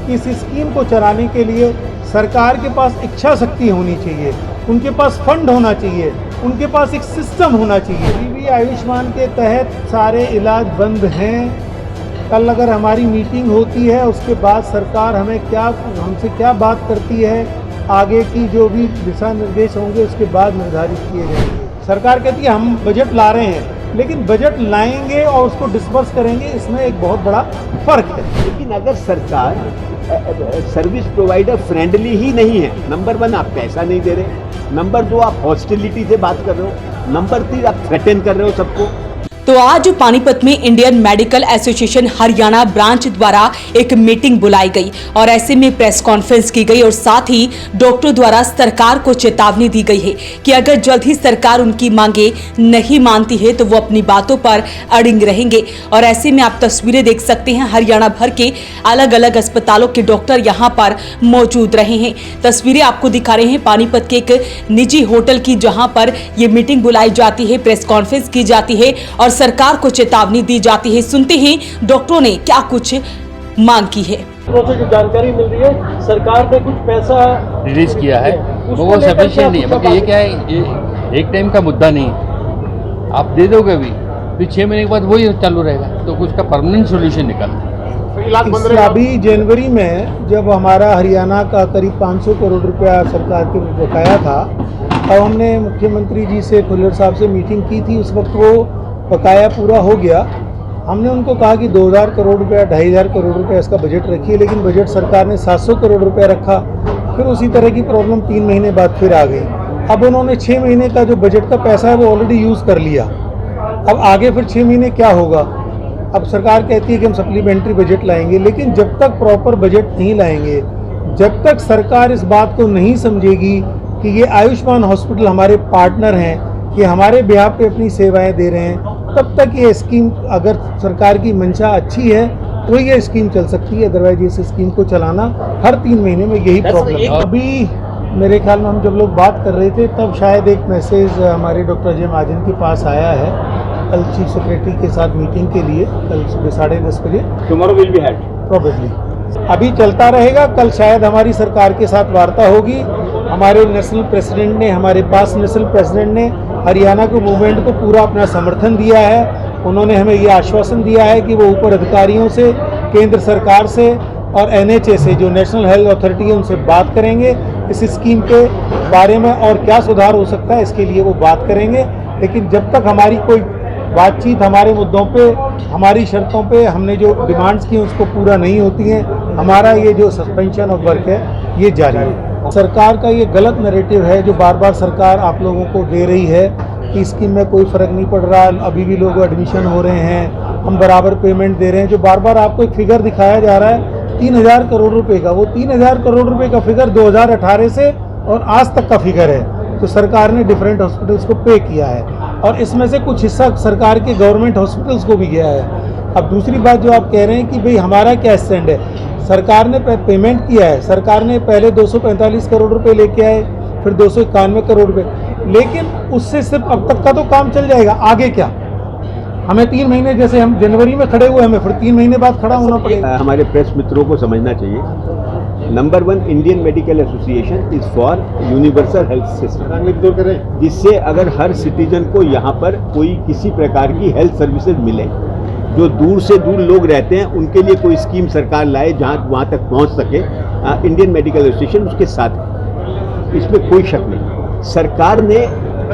कि इस स्कीम को चलाने के लिए सरकार के पास इच्छा शक्ति होनी चाहिए, उनके पास फंड होना चाहिए, उनके पास एक सिस्टम होना चाहिए। अभी भी आयुष्मान के तहत सारे इलाज बंद हैं। कल अगर हमारी मीटिंग होती है उसके बाद सरकार हमसे क्या बात करती है, आगे की जो भी दिशा निर्देश होंगे उसके बाद निर्धारित किए जाएंगे। सरकार कहती है हम बजट ला रहे हैं, लेकिन बजट लाएंगे और उसको डिस्बर्स करेंगे, इसमें एक बहुत बड़ा फर्क है। लेकिन अगर सरकार सर्विस प्रोवाइडर फ्रेंडली ही नहीं है, नंबर 1 आप पैसा नहीं दे रहे, नंबर 2 आप हॉस्टिलिटी से बात कर रहे हो, नंबर 3 आप थ्रेटन कर रहे हो सबको। तो आज पानीपत में Indian medical association Haryana branch द्वारा एक मीटिंग बुलाई गई और ऐसे में प्रेस कॉन्फ्रेंस की गई और साथ ही डॉक्टरों द्वारा सरकार को चेतावनी दी गई है कि अगर जल्द ही सरकार उनकी मांगे नहीं मानती है तो वो अपनी बातों पर अड़िग रहेंगे। और ऐसे में आप तस्वीरें देख सकते हैं, हरियाणा भर के अलग अलग अस्पतालों के डॉक्टर यहाँ पर मौजूद रहे हैं। तस्वीरें आपको दिखा रहे हैं पानीपत के एक निजी होटल की, जहाँ पर ये मीटिंग बुलाई जाती है, प्रेस कॉन्फ्रेंस की जाती है और सरकार को चेतावनी दी जाती है। सुनते हैं डॉक्टरों ने क्या कुछ मांग की है। जो जानकारी मिल रही है, सरकार ने कुछ पैसा रिलीज किया है तो वो सफिशिएंट नहीं है, बाकी ये क्या है, ये एक टाइम का मुद्दा नहीं है। आप दे दोगे अभी, फिर 6 महीने के बाद वही चालू रहेगा, तो कुछ का परमानेंट सोल्यूशन निकालना। अभी जनवरी में जब हमारा हरियाणा का करीब 500 करोड़ रुपया सरकार के बकाया था, तब हमने मुख्यमंत्री जी से, खुल्लर साहब से मीटिंग की थी। उस वक्त वो बकाया पूरा हो गया। हमने उनको कहा कि 2000 करोड़ रुपया, 2500 करोड़ रुपया इसका बजट रखिए, लेकिन बजट सरकार ने 700 करोड़ रुपया रखा। फिर उसी तरह की प्रॉब्लम 3 महीने बाद फिर आ गई। अब उन्होंने 6 महीने का जो बजट का पैसा है वो ऑलरेडी यूज़ कर लिया। अब आगे फिर 6 महीने क्या होगा? अब सरकार कहती है कि हम सप्लीमेंट्री बजट लाएंगे, लेकिन जब तक प्रॉपर बजट नहीं लाएंगे, जब तक सरकार इस बात को नहीं समझेगी कि ये आयुष्मान हॉस्पिटल हमारे पार्टनर हैं, कि हमारे बिहार पे अपनी सेवाएं दे रहे हैं, तब तक ये स्कीम, अगर सरकार की मंशा अच्छी है तो ये स्कीम चल सकती है। अदरवाइज इस स्कीम को चलाना हर 3 महीने में यही प्रॉब्लम है। अभी मेरे ख्याल में हम जब लोग बात कर रहे थे तब शायद एक मैसेज हमारे डॉक्टर अजय महाजन के पास आया है, कल चीफ सेक्रेटरी के साथ मीटिंग के लिए, कल सुबह 10:30 बजे। Tomorrow will be head probably अभी चलता रहेगा। कल शायद हमारी सरकार के साथ वार्ता होगी। हमारे नेशनल प्रेसिडेंट ने, हमारे पास नेशनल प्रेसिडेंट ने हरियाणा के मूवमेंट को पूरा अपना समर्थन दिया है। उन्होंने हमें ये आश्वासन दिया है कि वो ऊपर अधिकारियों से, केंद्र सरकार से और NHA से, जो नेशनल हेल्थ अथॉरिटी है, उनसे बात करेंगे इस स्कीम के बारे में और क्या सुधार हो सकता है, इसके लिए वो बात करेंगे। लेकिन जब तक हमारी कोई बातचीत हमारे मुद्दों पे, हमारी शर्तों पे, हमने जो डिमांड्स की उसको पूरा नहीं होती हैं, हमारा ये जो सस्पेंशन ऑफ वर्क है ये जारी है। सरकार का ये गलत नैरेटिव है जो बार बार सरकार आप लोगों को दे रही है कि स्कीम में कोई फ़र्क नहीं पड़ रहा, अभी भी लोग एडमिशन हो रहे हैं, हम बराबर पेमेंट दे रहे हैं। जो बार बार आपको एक फिगर दिखाया जा रहा है 3000 करोड़ रुपए का, वो 3000 करोड़ रुपए का फिगर 2018 से और आज तक का फिगर है। तो सरकार ने डिफरेंट हॉस्पिटल्स को पे किया है और इसमें से कुछ हिस्सा सरकार के गवर्नमेंट हॉस्पिटल्स को भी गया है। अब दूसरी बात जो आप कह रहे हैं कि भाई हमारा क्या स्टैंड है, सरकार ने पेमेंट किया है। सरकार ने पहले 245 करोड़ रुपए लेके आए, फिर 291 करोड़ रुपए, लेकिन उससे सिर्फ अब तक का तो काम चल जाएगा। आगे क्या? हमें 3 महीने, जैसे हम जनवरी में खड़े हुए, हमें फिर 3 महीने बाद खड़ा होना पड़ेगा। हमारे प्रेस मित्रों को समझना चाहिए, number 1 Indian medical association is for universal health system, जिससे अगर हर सिटीजन को यहाँ पर कोई किसी प्रकार की हेल्थ सर्विसेज मिले, जो दूर से दूर लोग रहते हैं उनके लिए कोई स्कीम सरकार लाए जहाँ वहाँ तक पहुँच सके। इंडियन मेडिकल एसोसिएशन उसके साथ है, इसमें कोई शक नहीं। सरकार ने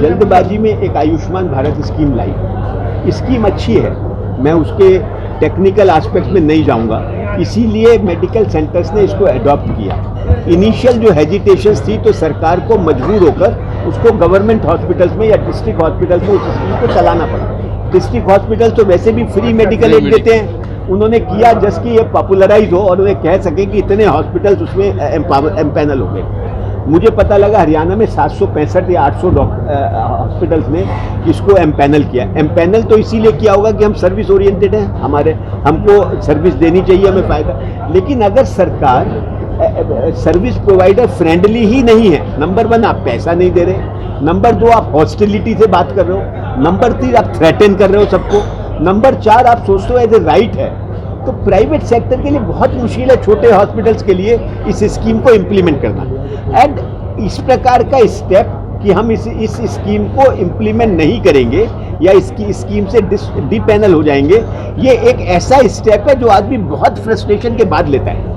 जल्दबाजी में एक आयुष्मान भारत स्कीम लाई। स्कीम अच्छी है, मैं उसके टेक्निकल एस्पेक्ट में नहीं जाऊंगा, इसीलिए मेडिकल सेंटर्स ने इसको अडॉप्ट किया। इनिशियल जो हेजिटेशंस थी तो सरकार को मजबूर होकर उसको गवर्नमेंट हॉस्पिटल्स में या डिस्ट्रिक्ट हॉस्पिटल्स में उस स्कीम को चलाना पड़ा। डिस्ट्रिक्ट हॉस्पिटल तो वैसे भी फ्री मेडिकल एड देते हैं, उन्होंने किया जस्ट कि ये पॉपुलराइज हो और उन्हें कह सके कि इतने हॉस्पिटल्स उसमें एम्पैनल हो गए। मुझे पता लगा हरियाणा में 765 या 800 हॉस्पिटल्स ने इसको एम्पैनल किया। एम्पैनल तो इसीलिए किया होगा कि हम सर्विस ओरिएंटेड हैं, हमको सर्विस देनी चाहिए, हमें फ़ायदा। लेकिन अगर सरकार सर्विस प्रोवाइडर फ्रेंडली ही नहीं है, नंबर 1 आप पैसा नहीं दे रहे, नंबर 2 आप हॉस्टिलिटी से बात कर रहे हो, नंबर 3 आप थ्रेटन कर रहे हो सबको, नंबर 4 आप सोचते हो एज ए राइट है तो प्राइवेट सेक्टर के लिए बहुत मुश्किल है, छोटे हॉस्पिटल्स के लिए इस स्कीम को इम्प्लीमेंट करना। एंड इस प्रकार का स्टेप कि हम इस स्कीम को इम्प्लीमेंट नहीं करेंगे या इसकी स्कीम से डिपैनल हो जाएंगे, ये एक ऐसा स्टेप है जो आदमी बहुत फ्रस्ट्रेशन के बाद लेता है।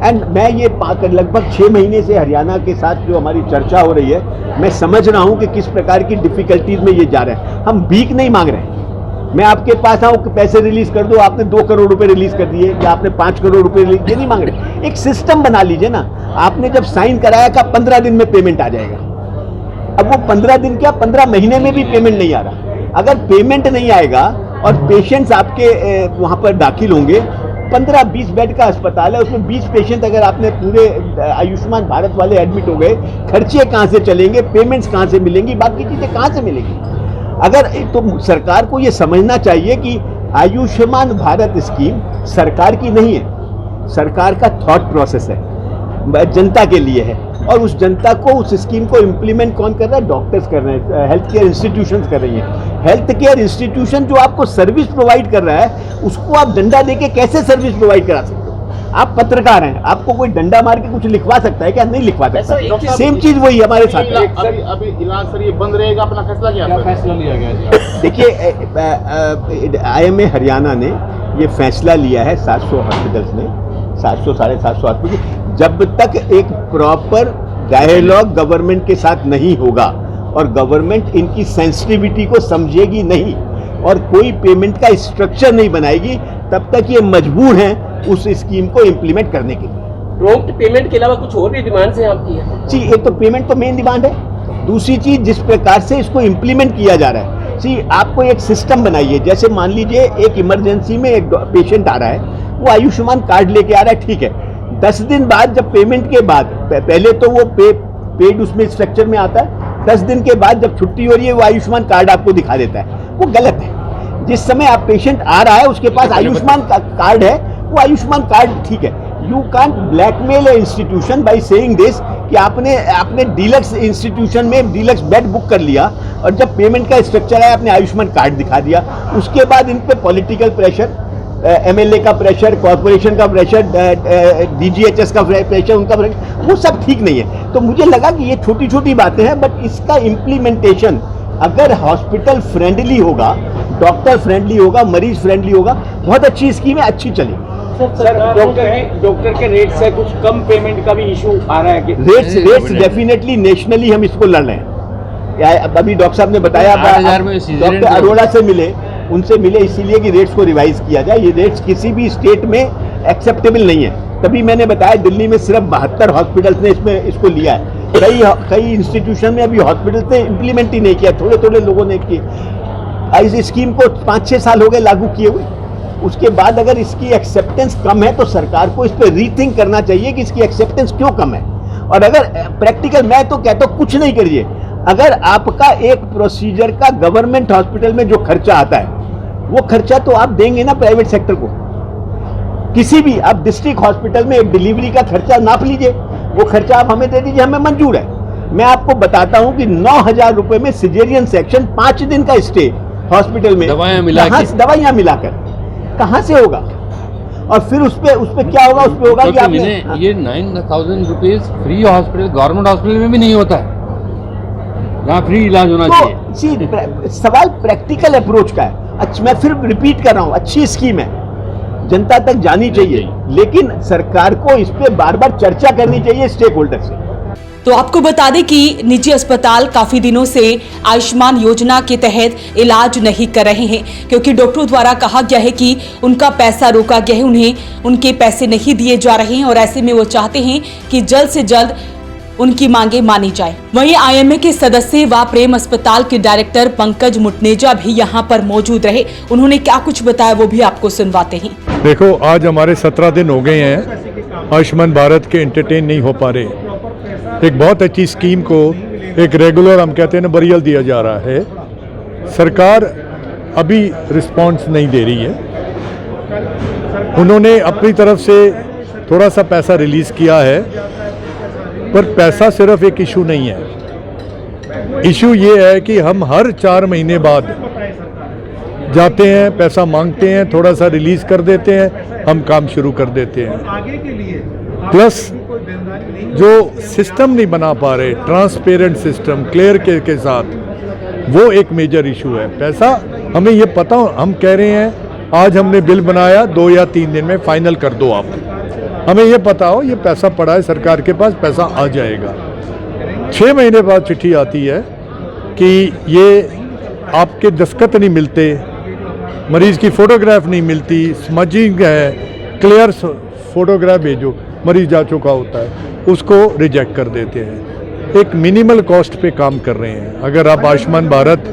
एंड मैं ये लगभग 6 महीने से हरियाणा के साथ जो हमारी चर्चा हो रही है, मैं समझ रहा हूँ कि किस प्रकार की डिफिकल्टीज में ये जा रहे हैं। हम भीख नहीं मांग रहे हैं, मैं आपके पास आऊँ पैसे रिलीज कर दो, आपने 2 करोड़ रुपए रिलीज कर दिए या आपने 5 करोड़ रुपए रिलीज, ये नहीं मांग रहे। एक सिस्टम बना लीजिए ना, आपने जब साइन कराया का 15 दिन में पेमेंट आ जाएगा। अब वो 15 दिन क्या 15 महीने में भी पेमेंट नहीं आ रहा। अगर पेमेंट नहीं आएगा और पेशेंट्स आपके वहाँ पर दाखिल होंगे, 15-20 बेड का अस्पताल है, उसमें 20 पेशेंट अगर आपने पूरे आयुष्मान भारत वाले एडमिट हो गए, खर्चे कहाँ से चलेंगे, पेमेंट्स कहाँ से मिलेंगी, बाकी चीज़ें कहाँ से मिलेंगी। अगर तो सरकार को ये समझना चाहिए कि आयुष्मान भारत स्कीम सरकार की नहीं है, सरकार का थॉट प्रोसेस है, जनता के लिए है। और उस जनता को उस स्कीम को इम्प्लीमेंट कौन कर रहा है? डॉक्टर्स कर रहे हैं, हेल्थ केयर इंस्टीट्यूशंस कर रही हैं। हेल्थ केयर इंस्टीट्यूशन जो आपको सर्विस प्रोवाइड कर रहा है, उसको आप डंडा देके कैसे सर्विस प्रोवाइड करा सकते हो? आप पत्रकार हैं, आपको कोई डंडा मार के कुछ लिखवा सकता है क्या? नहीं लिखवा सकता। सेम चीज वही हमारे साथ है। अभी इलाज सर ये बंद रहेगा, अपना फैसला क्या फैसला लिया गया? देखिए, IMA हरियाणा ने ये फैसला लिया है 700 हॉस्पिटल्स में, 700 साढ़े 700 हॉस्पिटल, जब तक एक प्रॉपर डायलॉग गवर्नमेंट के साथ नहीं होगा और गवर्नमेंट इनकी सेंसिटिविटी को समझेगी नहीं और कोई पेमेंट का स्ट्रक्चर नहीं बनाएगी, तब तक ये मजबूर हैं उस स्कीम को इम्प्लीमेंट करने के लिए। प्रॉम्प्ट पेमेंट के अलावा कुछ और भी डिमांड्स हैं आपकी? जी, एक तो पेमेंट तो मेन डिमांड है, दूसरी चीज जिस प्रकार से इसको इम्प्लीमेंट किया जा रहा है। जी, आपको एक सिस्टम बनाइए, जैसे मान लीजिए एक इमरजेंसी में एक पेशेंट आ रहा है, वो आयुष्मान कार्ड लेके आ रहा है, ठीक है। 10 दिन बाद जब पेमेंट के बाद, पहले तो वो पेड उसमें स्ट्रक्चर में आता है, 10 दिन के बाद जब छुट्टी हो रही है वो आयुष्मान कार्ड आपको दिखा देता है, वो गलत है। जिस समय आप पेशेंट आ रहा है उसके पास आयुष्मान कार्ड है, वो आयुष्मान कार्ड ठीक है। You can't blackmail A institution by saying this कि आपने डीलक्स इंस्टीट्यूशन में डीलक्स बेड बुक कर लिया और जब पेमेंट का स्ट्रक्चर है आपने आयुष्मान कार्ड दिखा दिया। उसके बाद इन पे पॉलिटिकल प्रेशर, MLA का प्रेशर, कॉर्पोरेशन का प्रेशर, DGHS का प्रेशर, उनका प्रेशर, वो सब ठीक नहीं है। तो मुझे लगा कि ये छोटी छोटी बातें हैं, बट इसका इम्प्लीमेंटेशन अगर हॉस्पिटल फ्रेंडली होगा, डॉक्टर फ्रेंडली होगा, मरीज फ्रेंडली होगा, बहुत अच्छी स्कीम है, अच्छी चलेगी। सर, डॉक्टर के रेट से कुछ कम पेमेंट का भी इशू आ रहा है कि रेट्स डेफिनेटली नेशनली हम इसको लड़ रहे हैं। अभी डॉक्टर साहब ने बताया, डॉक्टर अरोड़ा से मिले, उनसे मिले इसीलिए कि रेट्स को रिवाइज किया जाए। ये रेट्स किसी भी स्टेट में एक्सेप्टेबल नहीं है। तभी मैंने बताया दिल्ली में सिर्फ 72 हॉस्पिटल्स ने इसको लिया है, कई इंस्टीट्यूशन में अभी हॉस्पिटल्स ने इम्प्लीमेंट ही नहीं किया, थोड़े थोड़े लोगों ने किया। इस स्कीम को 5-6 साल हो गए लागू किए हुए। उसके बाद अगर इसकी एक्सेप्टेंस कम है तो सरकार को इस पर रीथिंक करना चाहिए कि इसकी एक्सेप्टेंस क्यों कम है। और अगर प्रैक्टिकल, मैं तो कहता हूँ कुछ नहीं करिए, अगर आपका एक प्रोसीजर का गवर्नमेंट हॉस्पिटल में जो खर्चा आता है वो खर्चा तो आप देंगे ना प्राइवेट सेक्टर को। किसी भी आप डिस्ट्रिक्ट हॉस्पिटल में एक डिलीवरी का खर्चा नाप लीजिए, वो खर्चा आप हमें दे दीजिए, हमें मंजूर है। मैं आपको बताता हूं कि 9,000 रुपए में सिजेरियन सेक्शन, 5 दिन का स्टे हॉस्पिटल में, दवाइयां मिलाकर कहां से होगा? और फिर उस पे क्या होगा? उस पे होगा कि आपने ये 9,000 rupees free hospital, government hospital में भी नहीं होता है जहाँ फ्री इलाज होना चाहिए। सवाल प्रैक्टिकल अप्रोच का है। अच्छा, मैं फिर रिपीट कर रहा हूँ, अच्छी स्कीम है, जनता तक जानी चाहिए, लेकिन सरकार को इस पे बार बार चर्चा करनी चाहिए स्टेक होल्डर से। तो आपको बता दें कि निजी अस्पताल काफी दिनों से आयुष्मान योजना के तहत इलाज नहीं कर रहे हैं, क्योंकि डॉक्टरों द्वारा कहा गया है कि उनका पैसा रोका गया है, उन्हें उनके पैसे नहीं दिए जा रहे हैं और ऐसे में वो चाहते हैं कि जल्द से जल्द उनकी मांगे मानी जाए। वहीं IMA के सदस्य व प्रेम अस्पताल के डायरेक्टर पंकज मुटनेजा भी यहां पर मौजूद रहे। उन्होंने क्या कुछ बताया वो भी आपको सुनवाते हैं। देखो, आज हमारे 17 दिन हो गए हैं आयुष्मान भारत के एंटरटेन नहीं हो पा रहे। एक बहुत अच्छी स्कीम को एक रेगुलर, हम कहते हैं ना, बरियल दिया जा रहा है। सरकार अभी रिस्पॉन्स नहीं दे रही है। उन्होंने अपनी तरफ से थोड़ा सा पैसा रिलीज किया है, पर पैसा सिर्फ एक इशू नहीं है। इशू ये है कि हम हर 4 महीने बाद जाते हैं, पैसा मांगते हैं, थोड़ा सा रिलीज कर देते हैं, हम काम शुरू कर देते हैं। आगे के लिए प्लस जो सिस्टम नहीं बना पा रहे, ट्रांसपेरेंट सिस्टम क्लियर के साथ, वो एक मेजर इशू है। पैसा हमें ये पता, हम कह रहे हैं आज हमने बिल बनाया, 2 या 3 दिन में फाइनल कर दो आप, हमें ये पता हो ये पैसा पड़ा है सरकार के पास, पैसा आ जाएगा। 6 महीने बाद चिट्ठी आती है कि ये आपके दस्तखत नहीं मिलते, मरीज़ की फ़ोटोग्राफ नहीं मिलती, स्मजिंग है, क्लियर फोटोग्राफ भेजो, मरीज़ जा चुका होता है, उसको रिजेक्ट कर देते हैं। एक मिनिमल कॉस्ट पे काम कर रहे हैं। अगर आप आयुष्मान भारत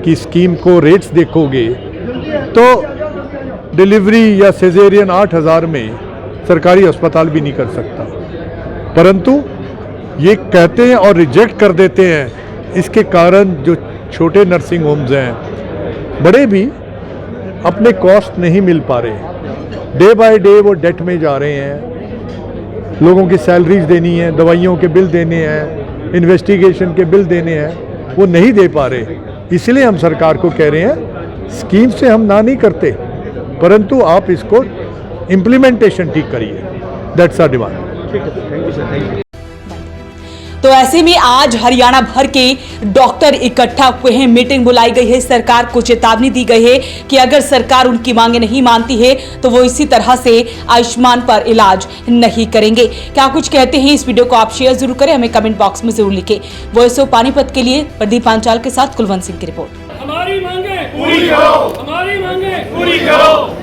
की स्कीम को रेट्स देखोगे तो डिलीवरी या सिजेरियन 8,000 में सरकारी अस्पताल भी नहीं कर सकता, परंतु ये कहते हैं और रिजेक्ट कर देते हैं। इसके कारण जो छोटे नर्सिंग होम्स हैं, बड़े भी अपने कॉस्ट नहीं मिल पा रहे, डे बाय डे वो डेट में जा रहे हैं। लोगों की सैलरीज देनी है, दवाइयों के बिल देने हैं, इन्वेस्टिगेशन के बिल देने हैं, वो नहीं दे पा रहे। इसलिए हम सरकार को कह रहे हैं स्कीम से हम ना नहीं करते, परंतु आप इसको इम्प्लीमेंटेशन ठीक करिए, दैट्स आवर डिमांड। तो ऐसे में आज हरियाणा भर के डॉक्टर इकट्ठा हुए हैं, मीटिंग बुलाई गई है, सरकार को चेतावनी दी गई है कि अगर सरकार उनकी मांगे नहीं मानती है तो वो इसी तरह से आयुष्मान पर इलाज नहीं करेंगे। क्या कुछ कहते हैं इस वीडियो को आप शेयर जरूर करें, हमें कमेंट बॉक्स में जरूर लिखें। वॉइस ऑफ पानीपत के लिए प्रदीप पांचाल के साथ कुलवंत सिंह की रिपोर्ट। हमारी मांगे पूरी करो, हमारी मांगे पूरी करो।